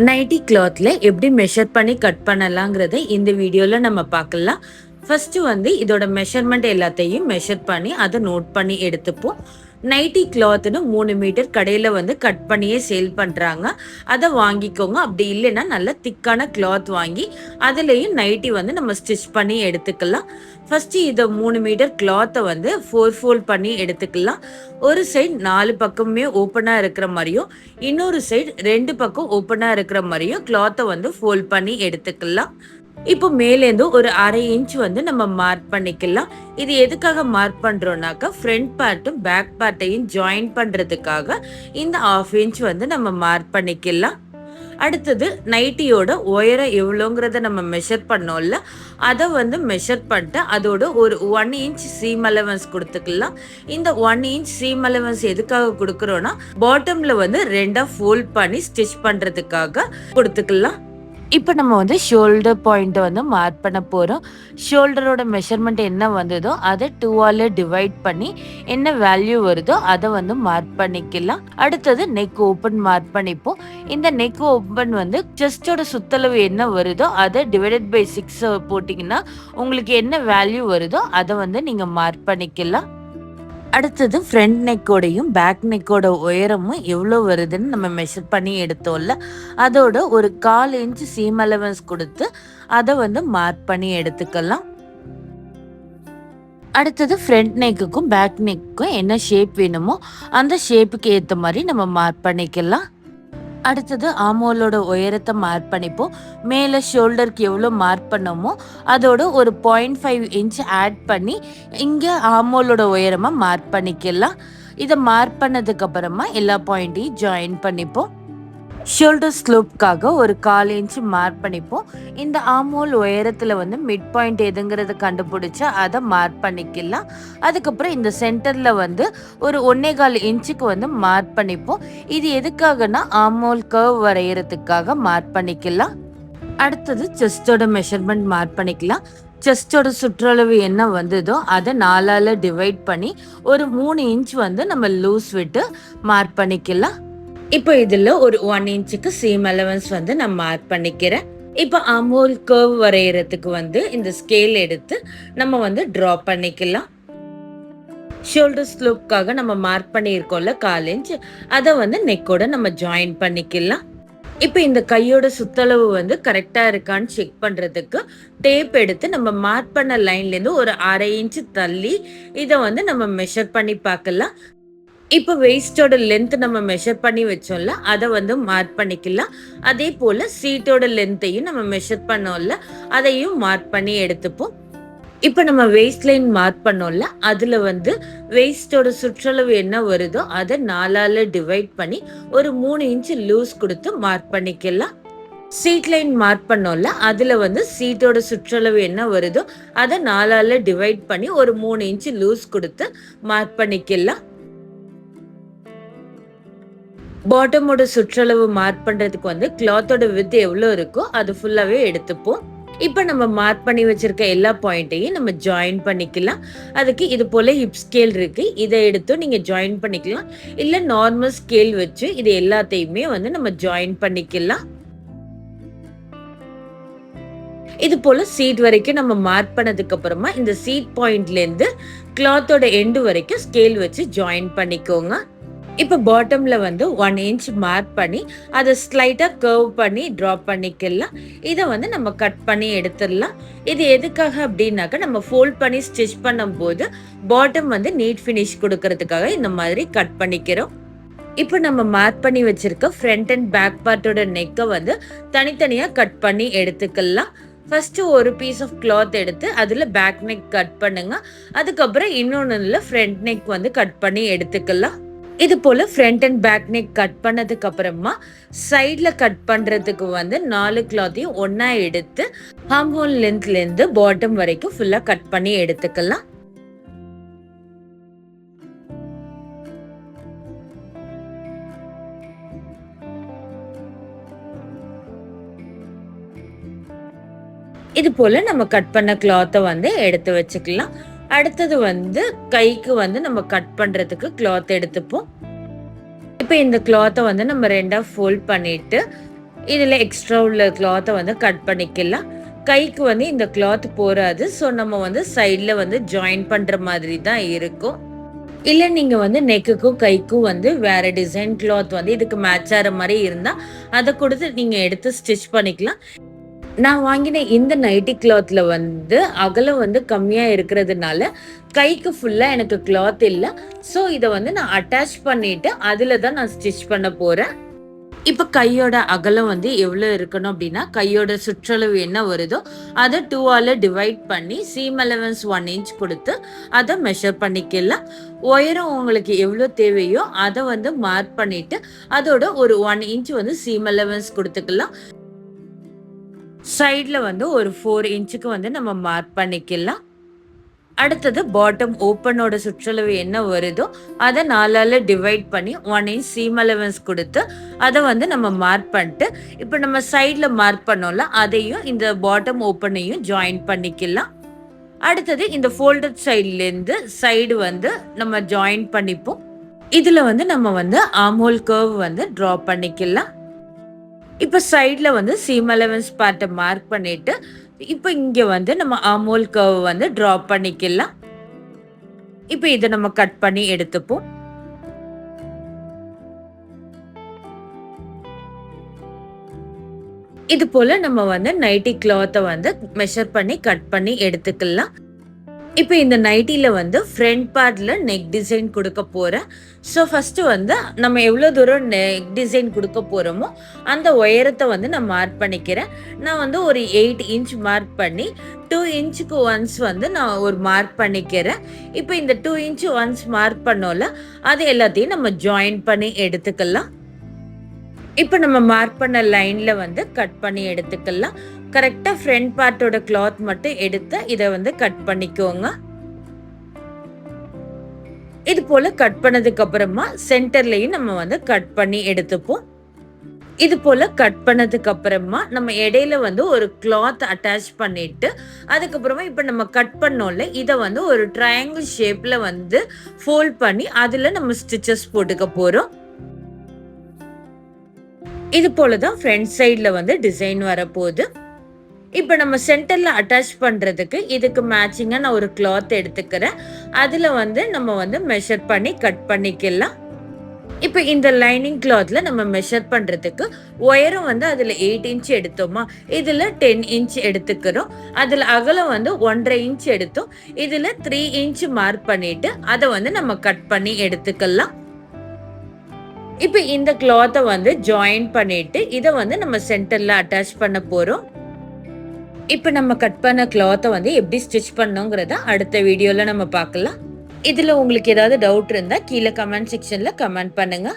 Nightie கிளாத்ல எப்படி measure பண்ணி cut பண்ணலாங்கிறத இந்த வீடியோல நம்ம பார்க்கலாம். ஃபர்ஸ்ட் இதோட மெஷர்மெண்ட் எல்லாத்தையும் மெஷர் பண்ணி அதை நோட் பண்ணி எடுத்துப்போம். நைட்டி கிளாத்னு 3 மீட்டர் கடையில கட் பண்ணியே சேல் பண்றாங்க. அதை வாங்கிக்கோங்க. அப்படி இல்லைன்னா நல்ல திக்கான கிளாத் வாங்கி அதுலயும் நைட்டி நம்ம ஸ்டிச் பண்ணி எடுத்துக்கலாம். ஃபர்ஸ்ட் இதை 3 மீட்டர் கிளாத்தை 4 ஃபோல்ட் பண்ணி எடுத்துக்கலாம். ஒரு சைடு 4 பக்கமே ஓப்பனா இருக்கிற மாதிரியும் இன்னொரு சைடு 2 பக்கம் ஓப்பனா இருக்கிற மாதிரியும் கிளாத்தை ஃபோல்ட் பண்ணி எடுத்துக்கலாம். இப்போ மேலேருந்து ஒரு 1/2 இன்ச் நம்ம மார்க் பண்ணிக்கலாம். இது எதுக்காக மார்க் பண்றோம்னாக்கா ஃப்ரண்ட் பார்ட்டும் பேக் பார்ட்டையும் ஜாயின் பண்றதுக்காக இந்த 1/2 இன்ச் நம்ம மார்க் பண்ணிக்கலாம். அடுத்தது நைட்டியோட உயரம் எவ்வளோங்கிறத நம்ம மெஷர் பண்ணோம்ல, அதை மெஷர் பண்ணிட்டு அதோட ஒரு 1 இன்ச் சீம் அலவன்ஸ் கொடுத்துக்கலாம். இந்த 1 இன்ச் சீம் அலவன்ஸ் எதுக்காக கொடுக்குறோன்னா பாட்டம்ல 2 ஃபோல்ட் பண்ணி ஸ்டிச் பண்றதுக்காக கொடுத்துக்கலாம். இப்போ நம்ம ஷோல்டர் பாயிண்ட்டை மார்க் பண்ண போகிறோம். ஷோல்டரோட மெஷர்மெண்ட் என்ன வந்ததோ அதை 2ஆல் டிவைட் பண்ணி என்ன வேல்யூ வருதோ அதை மார்க் பண்ணிக்கலாம். அடுத்தது நெக் ஓப்பன் மார்க் பண்ணிப்போம். இந்த நெக் ஓப்பன் செஸ்டோட சுத்தளவு என்ன வருதோ அதை டிவைடட் பை 6 போட்டிங்கன்னா உங்களுக்கு என்ன வேல்யூ வருதோ அதை நீங்கள் மார்க் பண்ணிக்கலாம். அடுத்தது ஃப்ரண்ட் நெக்கோடையும் பேக் நெக்கோட உயரமும் எவ்வளோ வருதுன்னு நம்ம மெஷர் பண்ணி எடுத்தோம்ல, அதோட ஒரு 1/4 இன்ச் சீம் அலவன்ஸ் கொடுத்து அதை மார்க் பண்ணி எடுத்துக்கலாம். அடுத்தது ஃப்ரண்ட் நெக்குக்கும் பேக் நெக்குக்கும் என்ன ஷேப் வேணுமோ அந்த ஷேப்புக்கு ஏற்ற மாதிரி நம்ம மார்க் பண்ணிக்கலாம். அடுத்தது ஆமோலோட உயரத்தை மார்க் பண்ணிப்போம். மேலே ஷோல்டருக்கு எவ்வளோ மார்க் பண்ணோமோ அதோட ஒரு 0.5 இன்ச் ஆட் பண்ணி இங்கே ஆமோலோட உயரமாக மார்க் பண்ணிக்கலாம். இதை மார்க் பண்ணதுக்கு அப்புறமா எல்லா பாயிண்ட்டையும் ஜாயின் பண்ணிப்போம். ஷோல்டர் ஸ்லோப்காக ஒரு 1/4 இன்ச் மார்க் பண்ணிப்போம். இந்த ஆமோல் உயரத்தில் மிட் பாயிண்ட் எதுங்கிறத கண்டுபிடிச்சு அதை மார்க் பண்ணிக்கலாம். அதுக்கப்புறம் இந்த சென்டரில் ஒரு 1.25 இன்ச்சுக்கு மார்க் பண்ணிப்போம். இது எதுக்காகனா ஆமோல் கர்வ் வரைகிறதுக்காக மார்க் பண்ணிக்கலாம். அடுத்தது செஸ்டோட மெஷர்மெண்ட் மார்க் பண்ணிக்கலாம். செஸ்டோட சுற்றளவு என்ன வந்ததோ அதை 4ஆல் டிவைட் பண்ணி ஒரு 3 இன்ச் நம்ம லூஸ் விட்டு மார்க் பண்ணிக்கலாம். இப்போ இதுல ஒரு 1 இன்ச்சுக்கு சீம் அலவன்ஸ் நான் மார்க் பண்ணிக்கிறேன். இப்போ ஆமோல் கர்வ் வரைகிறதுக்கு இந்த ஸ்கேல் எடுத்து நம்ம டிரா பண்ணிக்கலாம். ஷோல்டர் ஸ்லோப்காக நம்ம மார்க் பண்ணியிருக்கோம்ல 1/4 இன்ச், அதை நெக்கோட நம்ம ஜாயின் பண்ணிக்கலாம். இப்போ இந்த கையோட சுத்தளவு கரெக்டா இருக்கான்னு செக் பண்றதுக்கு டேப் எடுத்து நம்ம மார்க் பண்ண லைன்ல இருந்து ஒரு 1/2 இன்ச் தள்ளி இதை நம்ம மெஷர் பண்ணி பார்க்கலாம். இப்போ வெயிஸ்டோட லென்த் நம்ம மெஷர் பண்ணி வச்சோம்ல, அதை மார்க் பண்ணிக்கலாம். அதே போல சீட்டோட லென்த்தையும் நம்ம மெஷர் பண்ணோம்ல, அதையும் மார்க் பண்ணி எடுத்துப்போம். இப்போ நம்ம வெயிஸ்ட் லைன் மார்க் பண்ணோம்ல, அதுல வெயிஸ்டோட சுற்றளவு என்ன வருதோ அதை 4ஆல் டிவைட் பண்ணி ஒரு 3 இன்ச் லூஸ் கொடுத்து மார்க் பண்ணிக்கலாம். சீட் லைன் மார்க் பண்ணோம்ல, அதுல சீட்டோட சுற்றளவு என்ன வருதோ அதை 4ஆல் டிவைட் பண்ணி ஒரு 3 இன்ச் லூஸ் கொடுத்து மார்க் பண்ணிக்கலாம். பாட்டமோட சுற்றளவு மார்க் பண்றதுக்கு கிளாத்தோட வித் எவ்வளோ இருக்கோ அது ஃபுல்லாவே எடுத்துப்போம். இப்போ நம்ம மார்க் பண்ணி வச்சிருக்க எல்லா பாயிண்ட்டையும் நம்ம ஜாயின் பண்ணிக்கலாம். அதுக்கு இது போல ஹிப் ஸ்கேல் இருக்கு, இதை எடுத்து நீங்க ஜாயின் பண்ணிக்கலாம். இல்ல நார்மல் ஸ்கேல் வச்சு இது எல்லாத்தையுமே நம்ம ஜாயின் பண்ணிக்கலாம். இது போல சீட் வரைக்கும் நம்ம மார்க் பண்ணதுக்கு அப்புறமா இந்த சீட் பாயிண்ட்ல இருந்து கிளாத்தோட எண்டு வரைக்கும் ஸ்கேல் வச்சு ஜாயின் பண்ணிக்கோங்க. இப்போ பாட்டம்ல 1 இன்ச் மார்க் பண்ணி அதை ஸ்லைட்டா கர்வ் பண்ணி ட்ராப் பண்ணிக்கலாம். இதை நம்ம கட் பண்ணி எடுத்துடலாம். இது எதுக்காக அப்படின்னாக்கா நம்ம ஃபோல்ட் பண்ணி ஸ்டிச் பண்ணும் போது பாட்டம் நீட் ஃபினிஷ் கொடுக்கறதுக்காக இந்த மாதிரி கட் பண்ணிக்கிறோம். இப்போ நம்ம மார்க் பண்ணி வச்சிருக்க ஃப்ரண்ட் அண்ட் பேக் பார்ட்டோட நெக்கை தனித்தனியா கட் பண்ணி எடுத்துக்கலாம். ஃபர்ஸ்ட் ஒரு பீஸ் ஆஃப் கிளாத் எடுத்து அதுல பேக் நெக் கட் பண்ணுங்க. அதுக்கப்புறம் இன்னொன்னுல ஃப்ரண்ட் நெக் கட் பண்ணி எடுத்துக்கலாம். இது போல front and back neck cut பண்ணதுக்கு அப்புறமா சைட்ல கட் பண்றதுக்கு 4 கிளாத்தையும் ஒன்னா எடுத்து ஆர்ம் ஹோல் லென்த்ல இருந்து பாட்டம் வரைக்கும் ஃபுல்லா கட் பண்ணி எடுத்துக்கலாம். இது போல நம்ம கட் பண்ண கிளாத்தை எடுத்து வச்சுக்கலாம். அடுத்தது கைக்கு நம்ம கட் பண்றதுக்கு கிளாத் எடுத்துப்போம். இப்போ இந்த கிளாத்தை நம்ம 2ஆ ஃபோல்ட் பண்ணிட்டு இதுல எக்ஸ்ட்ரா உள்ள கிளாத்தை வந்து கட் பண்ணிக்கலாம். கைக்கு வந்து இந்த கிளாத் போறாது. ஸோ நம்ம வந்து சைட்ல வந்து ஜாயின் பண்ற மாதிரி தான் இருக்கும். இல்ல நீங்க வந்து நெக்குக்கும், கைக்கும் வந்து வேற டிசைன் கிளாத் வந்து இதுக்கு மேட்ச் ஆற மாரி இருந்தா, அத குடுத்து நீங்க எடுத்து ஸ்டிச் பண்ணிக்கலாம். நான் வாங்கின இந்த நைட்டி கிளாத்ல வந்து அகலம் வந்து கம்மியா இருக்கிறதுனால, கைக்கு ஃபுல்லா எனக்கு கிளாத் இல்ல. ஸோ இத வந்து நான் அட்டாச் பண்ணிட்டு, அதுல தான் நான் ஸ்டிச் பண்ண போறேன். இப்ப கையோட அகலம் வந்து எவ்வளோ இருக்கணும் அப்படின்னா, கையோட சுற்றளவு என்ன வருதோ, அத 2 ஆல டிவைட் பண்ணி சீம் அலவன்ஸ் 1 இன்ச் குடுத்து, அத மெஷர் பண்ணிக்கலாம். உயரம் உங்களுக்கு எவ்வளோ தேவையோ, அத வந்து மார்க் பண்ணிட்டு, அதோட ஒரு 1 இன்ச் வந்து சீம் அலவன்ஸ் குடுத்துக்கலாம். சைட்ல வந்து ஒரு 4 இன்ச்சுக்கு வந்து நம்ம மார்க் பண்ணிக்கலாம். அடுத்தது பாட்டம் ஓப்பனோட சுற்றளவு என்ன வருதோ அதை 4ஆல டிவைட் பண்ணி 1 இன்ச் சீம் அலவன்ஸ் கொடுத்து அதை வந்து நம்ம மார்க் பண்ணிட்டு இப்போ நம்ம சைடில் மார்க் பண்ணோம்ல அதையும் இந்த பாட்டம் ஓப்பனையும் ஜாயின் பண்ணிக்கலாம். அடுத்தது இந்த ஃபோல்டட் சைட்லேருந்து சைடு வந்து நம்ம ஜாயின் பண்ணிப்போம். இதில் வந்து நம்ம வந்து ஆர்ம்ஹோல் கர்வ் வந்து ட்ரா பண்ணிக்கலாம். இப்போ சைடில் வந்து சீம் அலவன்ஸ் பார்ட்டை மார்க் பண்ணிட்டு இப்போ இங்க வந்து நம்ம ஆர்ம்ஹோல் கர்வ் வந்து டிரா பண்ணிக்கலாம். இப்போ இதை நம்ம கட் பண்ணி எடுத்துப்போம். இது போல நம்ம வந்து நைட்டி கிளாத்தை வந்து மெஷர் பண்ணி கட் பண்ணி எடுத்துக்கலாம். இப்போ இந்த நைட்டில வந்து ஃப்ரண்ட் பார்ட்ல நெக் டிசைன் கொடுக்க போறேன். ஸோ ஃபர்ஸ்ட் வந்து நம்ம எவ்வளோ தூரம் நெக் டிசைன் கொடுக்க போறோமோ அந்த உயரத்தை வந்து நான் மார்க் பண்ணிக்கிறேன். நான் வந்து ஒரு 8 இன்ச் மார்க் பண்ணி 2 இன்ச்சுக்கு ஒன்ஸ் வந்து நான் ஒரு மார்க் பண்ணிக்கிறேன். இப்போ இந்த 2 இன்ச் ஒன்ஸ் மார்க் பண்ணோம்ல அது எல்லாத்தையும் நம்ம ஜாயின் பண்ணி எடுத்துக்கலாம். இப்போ நம்ம மார்க் பண்ண லைன்ல வந்து கட் பண்ணி எடுத்துக்கலாம். கரெக்டா ஃப்ரண்ட் பார்ட்டோட கிளாத் மட்டும் எடுத்து இதை வந்து கட் பண்ணிக்கோங்க. இது போல கட் பண்ணதுக்கு அப்புறமா சென்டர்லயும் நம்ம வந்து கட் பண்ணி எடுத்துப்போம். இது போல கட் பண்ணதுக்கு அப்புறமா நம்ம இடையில வந்து ஒரு கிளாத் அட்டாச் பண்ணிட்டு அதுக்கப்புறமா இப்ப நம்ம கட் பண்ணோம்ல இதை வந்து ஒரு ட்ரையாங்கிள் ஷேப்ல வந்து ஃபோல்ட் பண்ணி அதுல நம்ம ஸ்டிச்சஸ் போட்டுக்க போறோம். இது போலதான் ஃப்ரண்ட் சைட்ல வந்து டிசைன் வரப்போகுது. இப்போ நம்ம சென்டர்ல அட்டாச் பண்றதுக்கு இதுக்கு மேட்சிங்கா நான் ஒரு கிளாத் எடுத்துக்கிறேன். அதுல வந்து நம்ம வந்து மெஷர் பண்ணி கட் பண்ணிக்கலாம். இப்போ இந்த லைனிங் கிளாத்ல நம்ம மெஷர் பண்றதுக்கு உயரம் வந்து அதுல 8 இன்ச் எடுத்தோமா இதுல 10 இன்ச் எடுத்துக்கிறோம். அதுல அகலம் வந்து 1.5 இன்ச் எடுத்தோம். இதுல 3 இன்ச் மார்க் பண்ணிட்டு அதை வந்து நம்ம கட் பண்ணி எடுத்துக்கலாம். இப்போ இந்த கிளாத்தை வந்து ஜாயின் பண்ணிட்டு இதை வந்து நம்ம சென்டர்ல அட்டாச் பண்ண போறோம். இப்போ நம்ம கட் பண்ண கிளாத்தை வந்து எப்படி ஸ்டிச் பண்ணோங்கிறத அடுத்த வீடியோல நம்ம பார்க்கலாம். இதுல உங்களுக்கு ஏதாவது டவுட் இருந்தா கீழே கமெண்ட் செக்ஷன்ல கமெண்ட் பண்ணுங்க.